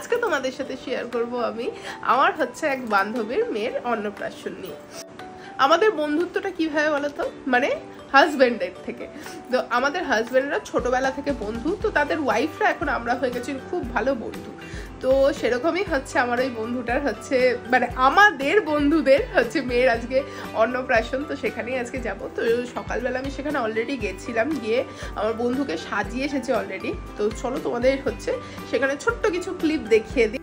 আজকে তোমাদের সাথে শেয়ার করব আমি আমার হচ্ছে এক বান্ধবীর মেয়ের অন্নপ্রাশন নিয়ে। আমাদের বন্ধুত্বটা কিভাবে বলো তো, মানে হাজব্যান্ডের থেকে। তো আমাদের হাজব্যান্ডরা ছোটবেলা থেকে বন্ধু, তো তাদের ওয়াইফরা এখন আমরা হয়ে গেছি খুব ভালো বন্ধু। তো সেরকমই হচ্ছে আমার ওই বন্ধুটার হচ্ছে মানে আমাদের বন্ধুদের হচ্ছে মেয়ের আজকে অন্নপ্রাশন, তো সেখানেই আজকে যাব। তো সকালবেলা আমি সেখানে অলরেডি গেছিলাম, গিয়ে আমার বন্ধুকে সাজিয়ে এসেছি অলরেডি। তো চলো তোমাদের হচ্ছে সেখানে ছোট্ট কিছু ক্লিপ দেখিয়ে দিই।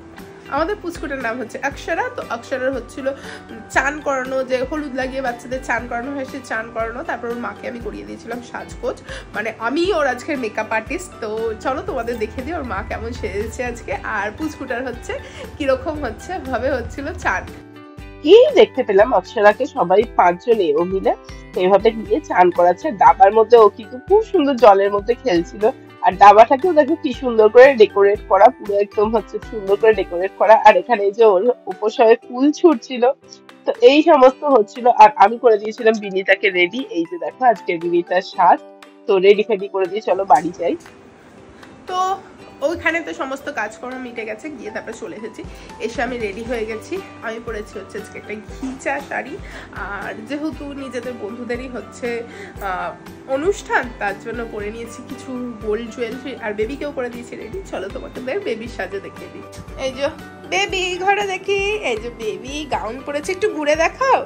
আমাদের পুচকুটার নাম হচ্ছে অক্ষরা। তো অক্ষরার হচ্ছিল চান করানো, যে হলুদ লাগিয়ে বাচ্চাদের চান করানো হয়, সে চান করানো। তারপর ওর মাকে আমি করিয়ে দিয়েছিলাম সাজগোজ, মানে আমি ওর আজকের মেকআপ আর্টিস্ট। তো চলো তোমাদের দেখিয়ে দিই ওর মা কেমন সেজেছে আজকে, আর পুচকুটার হচ্ছে কিরকম হচ্ছে ভাবে হচ্ছিল চান। কি দেখতে পেলাম অক্ষরাকে সবাই 5 জন এও মিলে এইভাবে নিয়ে চান করাচ্ছে ডাবার মধ্যে। ও কিন্তু খুব সুন্দর জলের মধ্যে খেলছিল, আর ডাবাটাকেও দেখো কি সুন্দর করে ডেকোরেট করা, পুরো একদম হচ্ছে সুন্দর করে ডেকোরেট করা। আর এখানে এই যে ওর উপসয়ে ফুল ছুটছিল, তো এই সমস্ত হচ্ছিল। আর আমি করে দিয়েছিলাম বিনিতাকে রেডি। এই যে দেখো আজকে বিনিতার সাজ, তো রেডি ফেডি করে দিয়ে চলো বাড়ি যাই। তো ওইখানে তো সমস্ত কাজকর্ম মিটে গেছে, গিয়ে তারপরে চলে এসেছি। এসে আমি রেডি হয়ে গেছি। আমি পরেছি হচ্ছে আজকে একটা ঘিচা শাড়ি, আর যেহেতু নিজেদের বন্ধুদেরই হচ্ছে অনুষ্ঠান, তার জন্য পরে নিয়েছি কিছু গোল্ড জুয়েলারি, আর বেবিকেও করে দিয়েছি রেডি। চলো তোমাকে বেবির সাজে দেখিয়ে দিই। এই যে বেবি ঘরে দেখি, এই যে বেবি গাউন পরেছে, একটু ঘুরে দেখাও।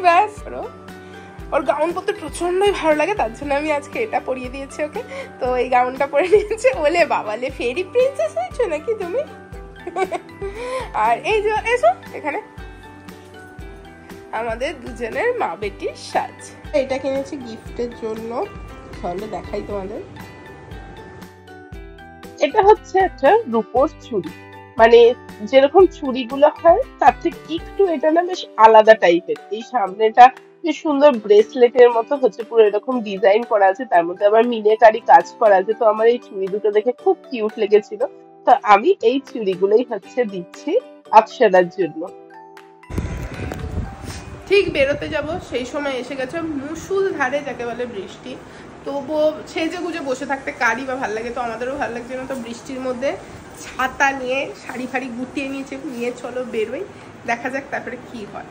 ব্যাস, ওর গাউন পরতে প্রচন্ডই ভালো লাগে, তার জন্য আমি আজকে এটা পরিয়ে দিয়েছি ওকে। তো এই গাউনটা পরে নিয়েছে। ওলে বাবালে ফেরি প্রিন্সেস হয়েছো নাকি তুমি? আর এই যে এসো এখানে আমাদের দুজনের মা বেটির সাজ। এটা কিনেছি গিফটের জন্য, চলো দেখাই তোমাদের। এটা হচ্ছে একটা রূপোর চুড়ি, মানে যেরকম চুড়িগুলো হয় তার থেকে একটু এটা না বেশ আলাদা টাইপের। এই সামনেটা বেশ সুন্দর ব্রেসলেটের মতো হচ্ছে, পুরো এরকম ডিজাইন করা আছে, তার মধ্যে আবার মিনাকারি কাজ করা আছে। তো আমার এই চুড়ি দুটো দেখে খুব কিউট লেগেছিল, তো আমি এই চুড়িগুলোই হচ্ছে দিচ্ছি অক্ষরার জন্য। ঠিক বেরোতে যাব সেই সময় এসে গেছে মুষুল ধারে, যাকে বলে বৃষ্টি। তবুও সেজে গুজে বসে থাকতে কারই বা ভালো লাগে, তো আমাদেরও ভালো লাগছে না। তো বৃষ্টির মধ্যে ছাতা নিয়ে শাড়ি ফাড়ি গুটিয়ে নিয়ে চলো বেরোই, দেখা যাক তারপরে কি হয়।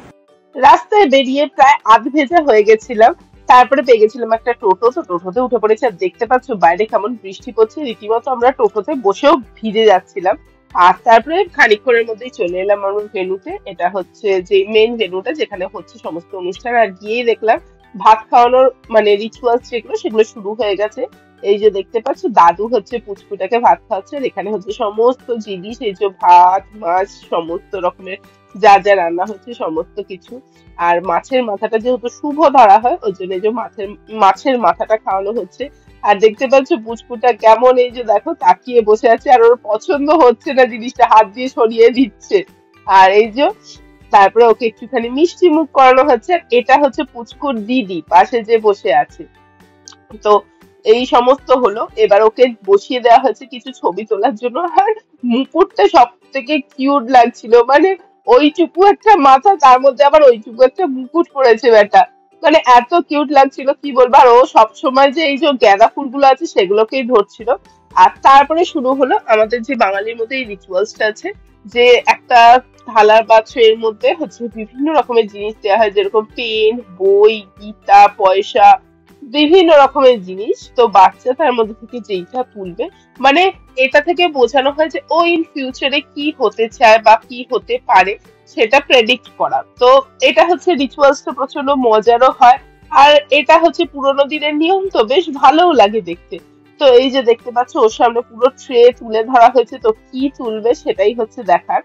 রাস্তায় বেরিয়ে প্রায় আধ ভেজা হয়ে গেছিলাম, তারপরে পেয়ে গেছিলাম একটা টোটো। তো টোটোতে উঠে পড়েছি, আর দেখতে পাচ্ছ বাইরে কেমন বৃষ্টি পড়ছে, রীতিমতো আমরা টোটোতে বসেও ভিজে যাচ্ছিলাম। আর তারপরে খানিকক্ষণের মধ্যেই চলে এলাম আমার ভেন্যুতে। এটা হচ্ছে যে মেন ভেন্যুটা যেখানে হচ্ছে সমস্ত অনুষ্ঠান। আর গিয়েই দেখলাম ভাত খাওয়ানোর মানে রিচুয়ালস যেগুলো সেগুলো শুরু হয়ে গেছে। এই যে দেখতে পাচ্ছ দাদু হচ্ছে পুচকুটাকে ভাত খাওয়াচ্ছে, আর এখানে হচ্ছে সমস্ত জিনিস, এই যে ভাত মাছ সমস্ত রকমের যা যা রান্না হচ্ছে সমস্ত কিছু। আর মাছের মাথাটা যেহেতু শুভ ধরা হয়, ওই জন্য এই যে মাছের মাথাটা খাওয়ানো হচ্ছে। আর দেখতে পাচ্ছ পুচকুটা কেমন এই যে দেখো তাকিয়ে বসে আছে, আর ওর পছন্দ হচ্ছে না জিনিসটা, হাত দিয়ে সরিয়ে দিচ্ছে। আর এই যে তারপরে ওকে একটুখানি মিষ্টি মুখ করানো হচ্ছে। আর এটা হচ্ছে পুচকুর দিদি পাশে যে বসে আছে। তো এই সমস্ত হলো, এবার ওকে বসিয়ে দেওয়া হয়েছে কিছু ছবি তোলার জন্য। আর মুকুটটা সব থেকে কিউট লাগছিল, মানে ওইটুকু একটা মাথা, তার মধ্যে আবার ওইটুকু একটা মুকুট পড়েছে বেটা, মানে এত কিউট লাগছিল কি বলবো। আর ও সবসময় যে এই যে গাঁদা ফুলগুলো আছে সেগুলোকেই ধরছিল। আর তারপরে শুরু হলো আমাদের যে বাঙালির মধ্যে এই রিচুয়ালসটা আছে, যে একটা থালার বা ট্রের মধ্যে হচ্ছে বিভিন্ন রকমের জিনিস দেওয়া হয়, যেরকম পেন, বই, গীতা, পয়সা, বিভিন্ন রকমের জিনিস। তো বাচ্চা তার মধ্যে থেকে যেইটা তুলবে, মানে এটা থেকে বোঝানো হয় যে ও ইন ফিউচারে কি হতে চায় বা কি হতে পারে সেটা প্রেডিক্ট করা। তো এটা হচ্ছে রিচুয়ালসটা প্রচন্ড মজারও হয়, আর এটা হচ্ছে পুরোনো দিনের নিয়ম, তো বেশ ভালোও লাগে দেখতে। তো এই যে দেখতে পাচ্ছ ওর সামনে পুরো ট্রে তুলে ধরা হয়েছে, তো কি তুলবে সেটাই হচ্ছে দেখার।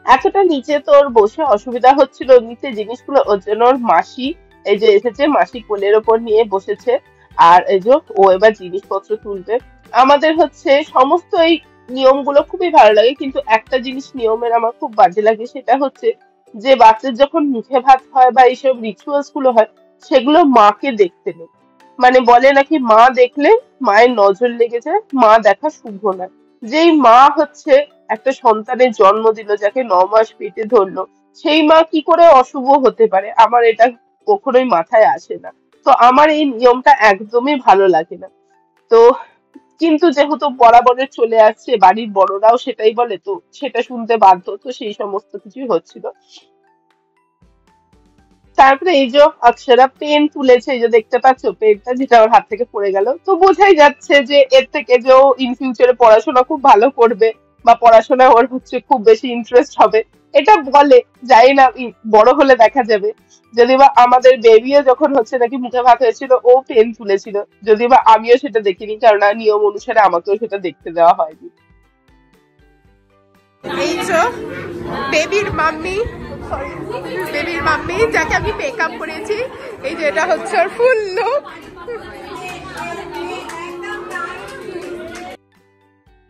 এতটা নিচে তো ওর বসে অসুবিধা হচ্ছিল নিচে জিনিসগুলো, ওর জন্য ওর মাসি এই যে এসেছে, মাসি কোলের ওপর নিয়ে বসেছে। আর এই যে ও এবার জিনিসপত্র তুলবে। আমাদের হচ্ছে সমস্ত এই নিয়মগুলো খুবই ভালো লাগে, কিন্তু একটা জিনিস নিয়মের আমার খুব বাজে লাগে, সেটা হচ্ছে যে বাচ্চার যখন মুখে ভাত হয় বা এইসব রিচুয়ালস গুলো হয়, সেগুলো মাকে দেখতে নেই। মানে বলে নাকি মা দেখলে মায়ের নজর লেগে যায়, মা দেখা শুভ নয়। যেই মা হচ্ছে একটা সন্তানের জন্ম দিল, যাকে 9 মাস পেটে ধরলো, সেই মা কি করে অশুভ হতে পারে, আমার এটা কখনোই মাথায় আসে না। তো আমার এই নিয়মটা একদমই ভালো লাগে না। তো কিন্তু যেহেতু বরাবরের চলে আসছে, বাড়ির বড়রাও সেটাই বলে, তো সেটা শুনতে বাধ্য, তো সেই সমস্ত কিছুই হচ্ছিল। তারপরে এই যে অক্ষরা পেন তুলেছে, এই যে দেখতে পাচ্ছ পেনটা যেটা ওর হাত থেকে পড়ে গেল, তো বোঝাই যাচ্ছে যে এর থেকে যে ও ইন ফিউচারে পড়াশোনা খুব ভালো করবে বা পড়াশোনায় ওর হচ্ছে খুব বেশি ইন্টারেস্ট হবে, এটা বলে। জানি না, বড় হলে দেখা যাবে। যদি বা আমাদের বেবিও যখন হচ্ছে নাকি মুখে ভাত হয়েছিল ও পেন তুলেছিল, যদি বা আমিও সেটা দেখিনি, কারণ নিয়ম অনুসারে আমাকেও সেটা দেখতে দেওয়া হয়নি। এই যে বেবির মাম্মি, বেবির মাম্মি যাকে আমি মেকআপ করেছি, এই যে এটা হচ্ছে ওর ফুল লুক।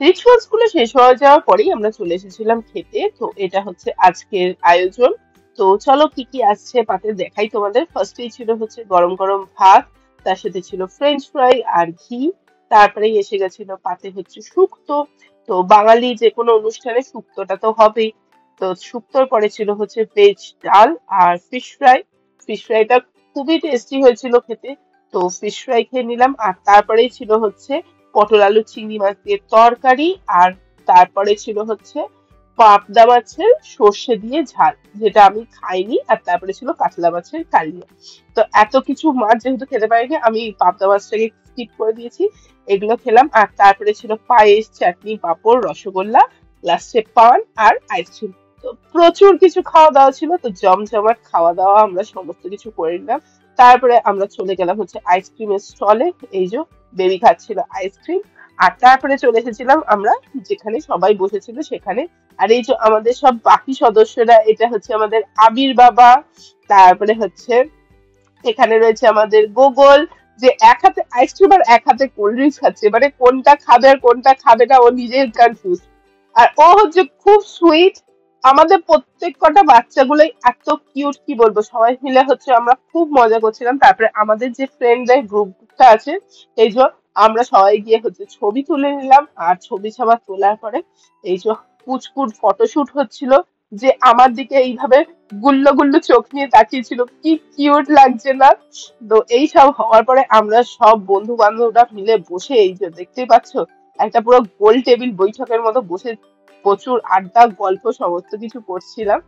রিচুয়ালস গুলো শেষ হয়ে যাওয়ার পরেই আমরা চলে এসেছিলাম খেতে। তো এটা হচ্ছে আজকের আয়োজন। তো চলো কি কি আসছে পাতে দেখাই তোমাদের। ফার্স্টেই ছিল হচ্ছে গরম গরম ভাত, তার সাথে ছিল ফ্রেঞ্চ ফ্রাই আর ঘি। তারপরেই এসে গেছিল পাতে হচ্ছে শুক্তো। তো বাঙালি যে কোনো অনুষ্ঠানে শুক্তোটা তো হবেই। তো শুক্তোর পরে ছিল হচ্ছে ভেজ ডাল আর ফিশ ফ্রাই। ফিশ ফ্রাইটা খুবই টেস্টি হয়েছিল খেতে। তো ফিশ ফ্রাই খেয়ে নিলাম। আর তারপরেই ছিল হচ্ছে পটল আলু চিংড়ি মাছ দিয়ে তরকারি। আর তারপরে ছিল হচ্ছে পাবদা মাছের সর্ষে দিয়ে ঝাল, যেটা আমি খাইনি। আর তারপরে ছিল কাতলা মাছের কালিয়া। তো এত কিছু মাছ যেহেতু খেতে পারিনি, আমি পাবদা মাছটাকে স্কিপ করে দিয়েছি। এগুলো খেলাম। আর তারপরে ছিল পায়েস, চাটনি, পাঁপড়, রসগোল্লা, লাস্টে পান আর আইসক্রিম। তো প্রচুর কিছু খাওয়া দাওয়া ছিল। তো জমজমাট খাওয়া দাওয়া আমরা সমস্ত কিছু করে নিলাম। তারপরে আমরা চলে গেলাম হচ্ছে আইসক্রিমের স্টলে। এই যে বেবি খাচ্ছিল আইসক্রিম। আর তারপরে চলে এসেছিলাম আমরা যেখানে সবাই বসেছিল সেখানে। আর এই যে আমাদের সব বাকি সদস্যরা, এটা হচ্ছে আমাদের আবির বাবা, তারপরে হচ্ছে এখানে রয়েছে আমাদের গোগল, যে এক হাতে আইসক্রিম আর এক হাতে কোল্ড ড্রিঙ্কস খাচ্ছে, মানে কোনটা খাবে আর কোনটা খাবে না ও নিজে কনফিউজ। আর ও হচ্ছে খুব সুইট। আমাদের প্রত্যেক কটা বাচ্চাগুলোই এত কিউট, কি বলবো, সবাই মিলে হচ্ছে আমরা খুব মজা করছিলাম। তারপরে আমাদের যে ফ্রেন্ডদের গ্রুপটা আছে, এই যে আমরা সবাই গিয়ে হচ্ছে ছবি তুলে নিলাম। আর ছবি ছাড়া তোলার পরে এই যে পুচকুর ফটোশুট হচ্ছিল, যে আমার দিকে এইভাবে গুল্লো গুল্লো চোখ নিয়ে তাকিয়েছিল, কি কিউট লাগছে না? তো এই সব হওয়ার পরে আমরা সব বন্ধু বান্ধবরা মিলে বসে, এই যে দেখতেই পাচ্ছ, একটা পুরো গোল টেবিল বৈঠকের মতো বসে প্রচুর আড্ডা গল্প সমস্ত কিছু করছিলাম।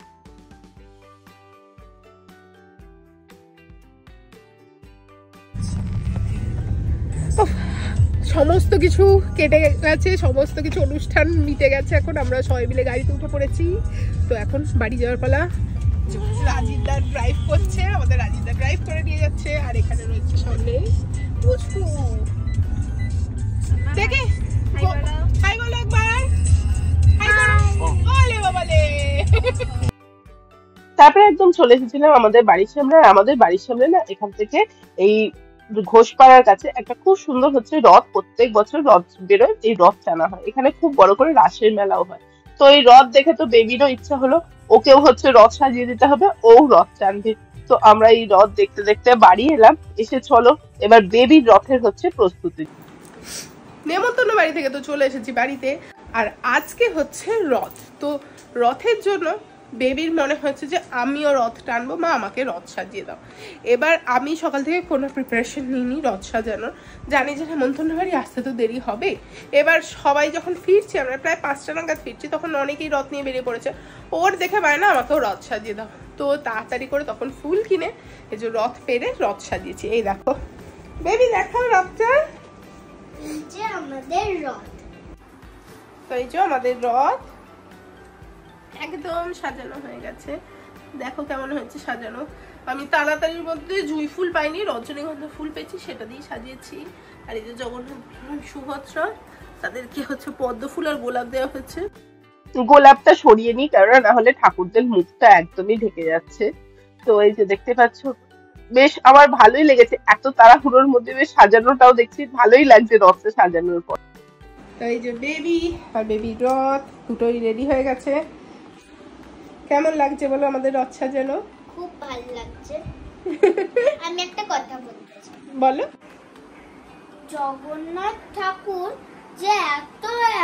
সমস্ত কিছু কেটে গেছে, সমস্ত কিছু অনুষ্ঠান মিটে গেছে। এখন আমরা সবাই মিলে গাড়িতে উঠে পড়েছি। তো এখন বাড়ি যাওয়ার পালা। রাজিদা ড্রাইভ করছে, আমাদের রাজিদা ড্রাইভ করে নিয়ে যাচ্ছে। আর এখানে রয়েছে সামনে পুচকু। দেখে হাই বলো একবার, হাই করো, ওলে বাবালে। তারপরে একদম চলে এসেছিলাম আমাদের বাড়ির সামনে। আর আমাদের বাড়ির সামনে না, এখান থেকে এই ঘোষপাড়ার কাছে একটা খুব সুন্দর হচ্ছে রথ, প্রত্যেক বছর রথ বেরোয়, এই রথ টানা হয় এখানে, খুব বড় করে রাসের মেলাও হয়। তো এই রথ দেখে তো বেবিরও ইচ্ছা হলো, ওকেও হচ্ছে রথ সাজিয়ে দিতে হবে, ও রথ টানবে। তো আমরা এই রথ দেখতে দেখতে বাড়ি এলাম। এসে চলো এবার বেবির রথের হচ্ছে প্রস্তুতি। নেমন্তন্ন বাড়ি থেকে তো চলে এসেছি বাড়িতে। আর আজকে হচ্ছে রথ। তো রথের জন্য বেবির মনে হচ্ছে যে আমিও রথ টানবো, মা আমাকে রথ সাজিয়ে দাও। এবার আমি সকাল থেকে কোনো প্রিপারেশন নিইনি রথ সাজানোর, জানি যে নেমন্তন্ন বাড়ি আসতে তো দেরি হবে। এবার সবাই যখন ফিরছি, আমরা প্রায় 5টা নাগাদ ফিরছি, তখন অনেকেই রথ নিয়ে বেরিয়ে পড়েছে। ওর দেখে পায় না আমাকেও রথ সাজিয়ে দাও। তো তাড়াতাড়ি করে তখন ফুল কিনে এই যে রথ পেরে রথ সাজিয়েছি। এই দেখো বেবি, দেখাও রথটা। যে আমাদের রথ, তো এই যে আমাদের রথ একদম সাজানো হয়ে গেছে। দেখো কেমন হয়েছে সাজানো। আমি তাড়াতাড়ির মধ্যে জুঁই ফুল পাইনি, রজনীগন্ধা ফুল পেয়েছি, সেটা দিয়ে সাজিয়েছি। আর এই যে জগন্নাথ সুভদ্রা, তাদেরকে হচ্ছে পদ্ম ফুল আর গোলাপ দেওয়া হয়েছে। গোলাপটা সরিয়ে নিই, কারণ না হলে ঠাকুরদের মুখটা একদমই ঢেকে যাচ্ছে। তো এই যে দেখতে পাচ্ছ, বেশ আমার ভালোই লেগেছে। এত তাড়াহুড়োর মধ্যে বেশ সাজানোটাও দেখছি ভালোই লাগছে রথটা সাজানোর পর। তো এই যে বেবি আর বেবির রথ দুটোই রেডি হয়ে গেছে। কেমন লাগছে বলো আমাদের রথ সাজানো? খুব ভালো লাগছে। আমি একটা কথা বলতে চাই। বলো। জগন্নাথ ঠাকুর যে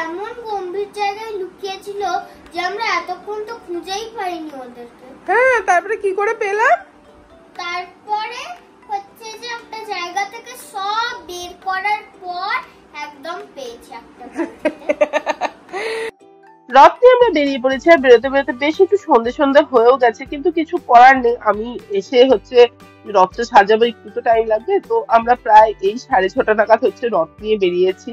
এমন গম্ভীর জায়গায় লুকিয়েছিল যে আমরা এতক্ষণ তো খুঁজেই পাইনি ওদেরকে। হ্যাঁ, তারপরে কি করে পেলাম? তারপরে হচ্ছে যে একটা জায়গা থেকে সব বের করার পর একদম একদম পেয়েছি একটা রথ নিয়ে আমরা বেরিয়ে পড়েছি আর বেরোতে বেরোতে বেশ একটু সন্ধে সন্ধে হয়েও গেছে, কিন্তু কিছু করার নেই। আমি এসে হচ্ছে রথটা সাজাবো, একটু তো টাইম লাগবে, তো আমরা প্রায় এই 6:30 নাগাদ হচ্ছে রথ নিয়ে বেরিয়েছি।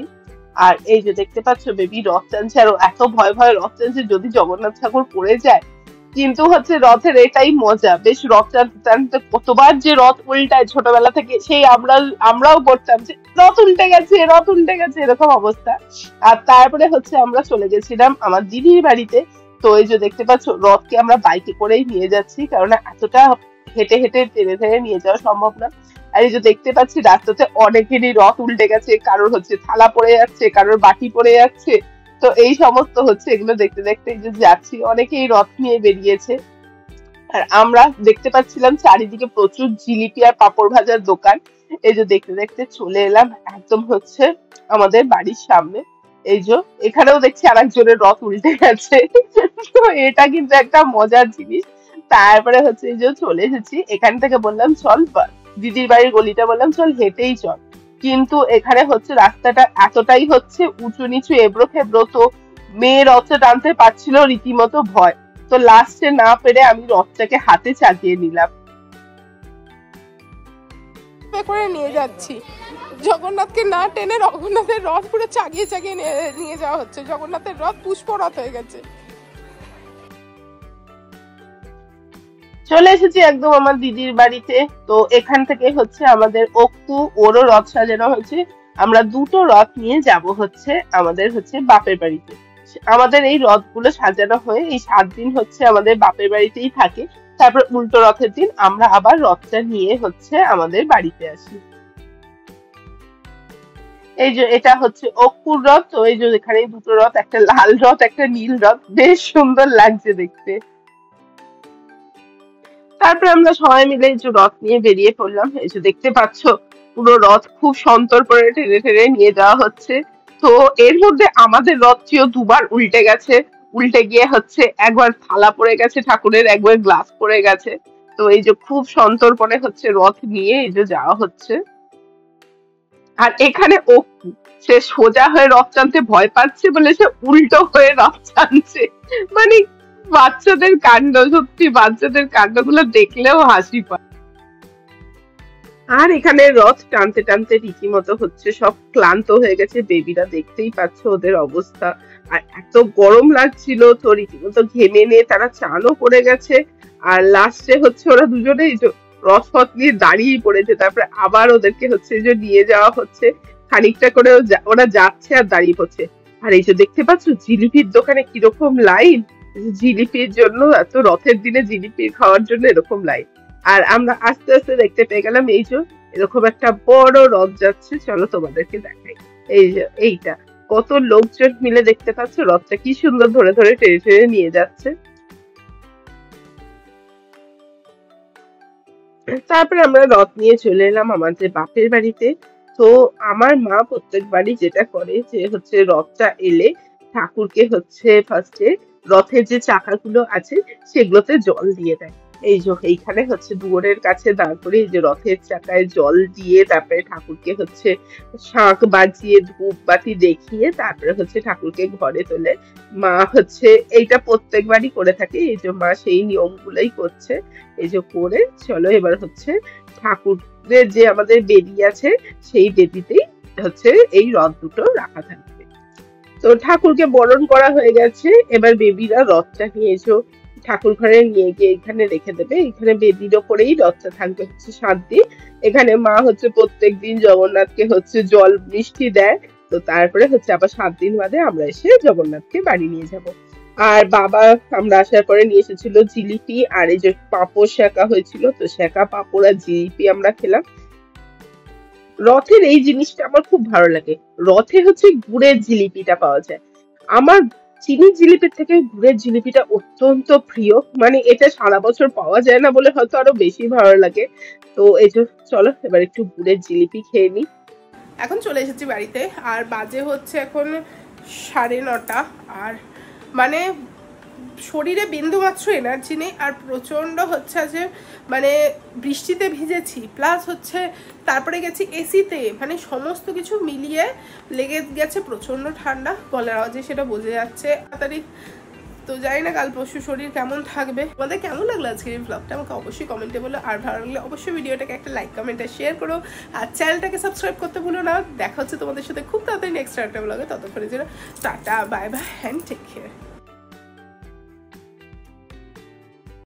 আর এই যে দেখতে পাচ্ছ বেবি রথ টানছে, আর এত ভয় ভয় রথ টানছে যদি জগন্নাথ ঠাকুর পড়ে যায়। কিন্তু হচ্ছে রথের এটাই মজা, বেশ রথ টানতে টানতে কতবার যে রথ উল্টায় ছোটবেলা থেকে, সেই আমরাও করতাম যে রথ উল্টে গেছে রথ উল্টে গেছে এরকম অবস্থা। আর তারপরে হচ্ছে আমরা চলে গেছিলাম আমার দিদির বাড়িতে। তো এই যে দেখতে পাচ্ছ রথকে আমরা বাইকে করেই নিয়ে যাচ্ছি, কারণ এতটা হেঁটে হেঁটে টেনে টেনে নিয়ে যাওয়া সম্ভব না। আর এই যে দেখতে পাচ্ছি রাস্তাতে অনেকেরই রথ উল্টে গেছে, কারোর হচ্ছে থালা পড়ে যাচ্ছে, কারোর বাটি পড়ে যাচ্ছে। তো এই সমস্ত হচ্ছে এগুলো দেখতে দেখতে এই যে যাচ্ছি, অনেকেই রথ নিয়ে বেরিয়েছে। আর আমরা দেখতে পাচ্ছিলাম চারিদিকে প্রচুর জিলিপি আর পাঁপড় ভাজার দোকান। এই যে দেখতে দেখতে চলে এলাম একদম হচ্ছে আমাদের বাড়ির সামনে। এই যে এখানেও দেখছি আরেকজনের রথ উল্টে গেছে। তো এটা কিন্তু একটা মজার জিনিস। তারপরে হচ্ছে এই যে চলে এসেছি, এখান থেকে বললাম চল দিদির বাড়ির গলিটা, বললাম চল হেঁটেই চল। কিন্তু এখানে হচ্ছে রাস্তাটা এতটাই হচ্ছে উঁচু নিচু এবড়ো খেবড়ো, তো মেয়ে রথটা টানতে পারছিল রীতিমতো ভয়। তো লাস্টে না পেরে আমি রথটাকে হাতে চাগিয়ে নিলাম, করে নিয়ে যাচ্ছি। জগন্নাথকে না টেনে রঘুনাথের রথ পুরো চাগিয়ে চাগিয়ে নিয়ে যাওয়া হচ্ছে। জগন্নাথের রথ পুষ্প রথ হয়ে গেছে। চলে এসেছি একদম আমার দিদির বাড়িতে। তো এখান থেকে হচ্ছে আমাদের অক্কু, ওরও রথ সাজানো হয়েছে। আমরা দুটো রথ নিয়ে যাব হচ্ছে আমাদের হচ্ছে বাপের বাড়িতে। আমাদের এই রথগুলো সাজানো হয়ে এই 7 দিন হচ্ছে আমাদের বাপের বাড়িতেই থাকে। তারপর উল্টো রথের দিন আমরা আবার রথটা নিয়ে হচ্ছে আমাদের বাড়িতে আসি। এই যে এটা হচ্ছে অক্কুর রথ। তো এই যে এখানে দুটো রথ, একটা লাল রথ একটা নীল রথ, বেশ সুন্দর লাগছে দেখতে। তারপরে আমরা সবাই মিলে এই যে রথ নিয়ে বেরিয়ে পড়লাম। এই যে দেখতে পাচ্ছ পুরো রথ খুব সন্তর্পণে টেনে টেনে নিয়ে যাওয়া হচ্ছে। তো এর মধ্যে আমাদের রথটিও দুবার উল্টে গেছে। উল্টে গিয়ে হচ্ছে একবার থালা পড়ে গেছে ঠাকুরের, একবার গ্লাস পড়ে গেছে। তো এই যে খুব সন্তর্পণে হচ্ছে রথ নিয়ে এই যে যাওয়া হচ্ছে। আর এখানে অপু, সে সোজা হয়ে রথ টানতে ভয় পাচ্ছে বলে সে উল্টো হয়ে রথ টানছে। মানে বাচ্চাদের কাণ্ড, সত্যি বাচ্চাদের কাণ্ডগুলো দেখলেও হাসি পায়। আর এখানে রথ টানতে টানতে রীতিমতো হচ্ছে সব ক্লান্ত হয়ে গেছে, বেবিরা দেখতেই পাচ্ছ ওদের অবস্থা। আর এত গরম লাগছিল, তো রীতিমতো ঘেমে নিয়ে তারা চানও করে গেছে। আর লাস্টে হচ্ছে ওরা দুজনেই রথ ফথ নিয়ে দাঁড়িয়ে পড়েছে। তারপরে আবার ওদেরকে হচ্ছে যে নিয়ে যাওয়া হচ্ছে, খানিকটা করে ওরা যাচ্ছে আর দাঁড়িয়ে পড়ছে। আর এই যে দেখতে পাচ্ছ জিলিপির দোকানে কিরকম লাইন, জিলিপির জন্য, এত রথের দিনে জিলিপি খাওয়ার জন্য এরকম লাইন। আর আমরা আস্তে আস্তে দেখতে পেয়ে গেলাম এই যে এরকম একটা বড় রথ যাচ্ছে। চলো তোমাদেরকে দেখাই। এই যে এইটা কত লোকজন মিলে দেখতে পাচ্ছ রথটা কি সুন্দর ধরে ধরে টেনে টেনে নিয়ে যাচ্ছে। তারপরে আমরা রথ নিয়ে চলে এলাম আমাদের বাপের বাড়িতে। তো আমার মা প্রত্যেকবারই যেটা করে যে হচ্ছে রথটা এলে ঠাকুরকে হচ্ছে ফার্স্টে রথের যে চাকাগুলো আছে সেগুলোতে জল দিয়ে দেয়। এই যে এইখানে হচ্ছে দুয়ারের কাছে দাঁড় করে এই যে রথের চাকায় জল দিয়ে তারপরে ঠাকুরকে হচ্ছে শাঁখ বাজিয়ে ধূপ বাতি দেখিয়ে তারপরে হচ্ছে ঠাকুরকে ঘরে তোলে। মা হচ্ছে এইটা প্রত্যেকবারই করে থাকে। এই যে মা সেই নিয়মগুলোই করছে। এই যে করে চলো এবার হচ্ছে ঠাকুরের যে আমাদের বেদি আছে সেই বেদিতেই হচ্ছে এই রথ দুটো রাখা থাকবে। তো ঠাকুরকে বরণ করা হয়ে গেছে, এবার বেবিরা রথটা নিয়ে এসো ঠাকুর ঘরে নিয়ে গিয়ে এখানে রেখে দেবে। এখানে বেদির ওপরেই রথটা থাকবে হচ্ছে 7 দিন। এখানে মা হচ্ছে প্রত্যেকদিন জগন্নাথকে হচ্ছে জল মিষ্টি দেয়। তো তারপরে হচ্ছে আবার 7 দিন বাদে আমরা এসে জগন্নাথকে বাড়ি নিয়ে যাব। আর বাবা আমরা আসার পরে নিয়ে এসেছিল জিলিপি, আর এই যে পাঁপড় সেঁকা হয়েছিল, তো সেঁকা পাঁপড় আর জিলিপি আমরা খেলাম। রথের এই জিনিসটা আমার খুব ভালো লাগে, রথে হচ্ছে গুড়ের জিলিপিটা পাওয়া যায়। আমার চিনির জিলিপির থেকে গুড়ের জিলিপিটা অত্যন্ত প্রিয়, মানে এটা সারা বছর পাওয়া যায় না বলে হয়তো আরো বেশি ভালো লাগে। তো এই যে চলো এবার একটু গুড়ের জিলিপি খেয়ে নিই। এখন চলে এসেছি বাড়িতে, আর বাজে হচ্ছে এখন 9:30। আর মানে শরীরে বিন্দুমাত্র এনার্জি নেই, আর প্রচণ্ড হচ্ছে যে মানে বৃষ্টিতে ভিজেছি, প্লাস হচ্ছে তারপরে গেছি এসিতে, মানে সমস্ত কিছু মিলিয়ে লেগে গেছে প্রচণ্ড ঠান্ডা, গলার আওয়াজে সেটা বোঝা যাচ্ছে তাড়াতাড়ি। তো জানি না কাল পরশু শরীর কেমন থাকবে। তোমাদের কেমন লাগলো আজকের এই ব্লগটা আমাকে অবশ্যই কমেন্টে বলো, আর ভালো লাগলে অবশ্যই ভিডিওটাকে একটা লাইক কমেন্ট আর শেয়ার করো, আর চ্যানেলটাকে সাবস্ক্রাইব করতে ভুলো না। দেখা হচ্ছে তোমাদের সাথে খুব তাড়াতাড়ি নেক্সট একটা ব্লগে, ততক্ষণের জন্য tata bye bye and take care.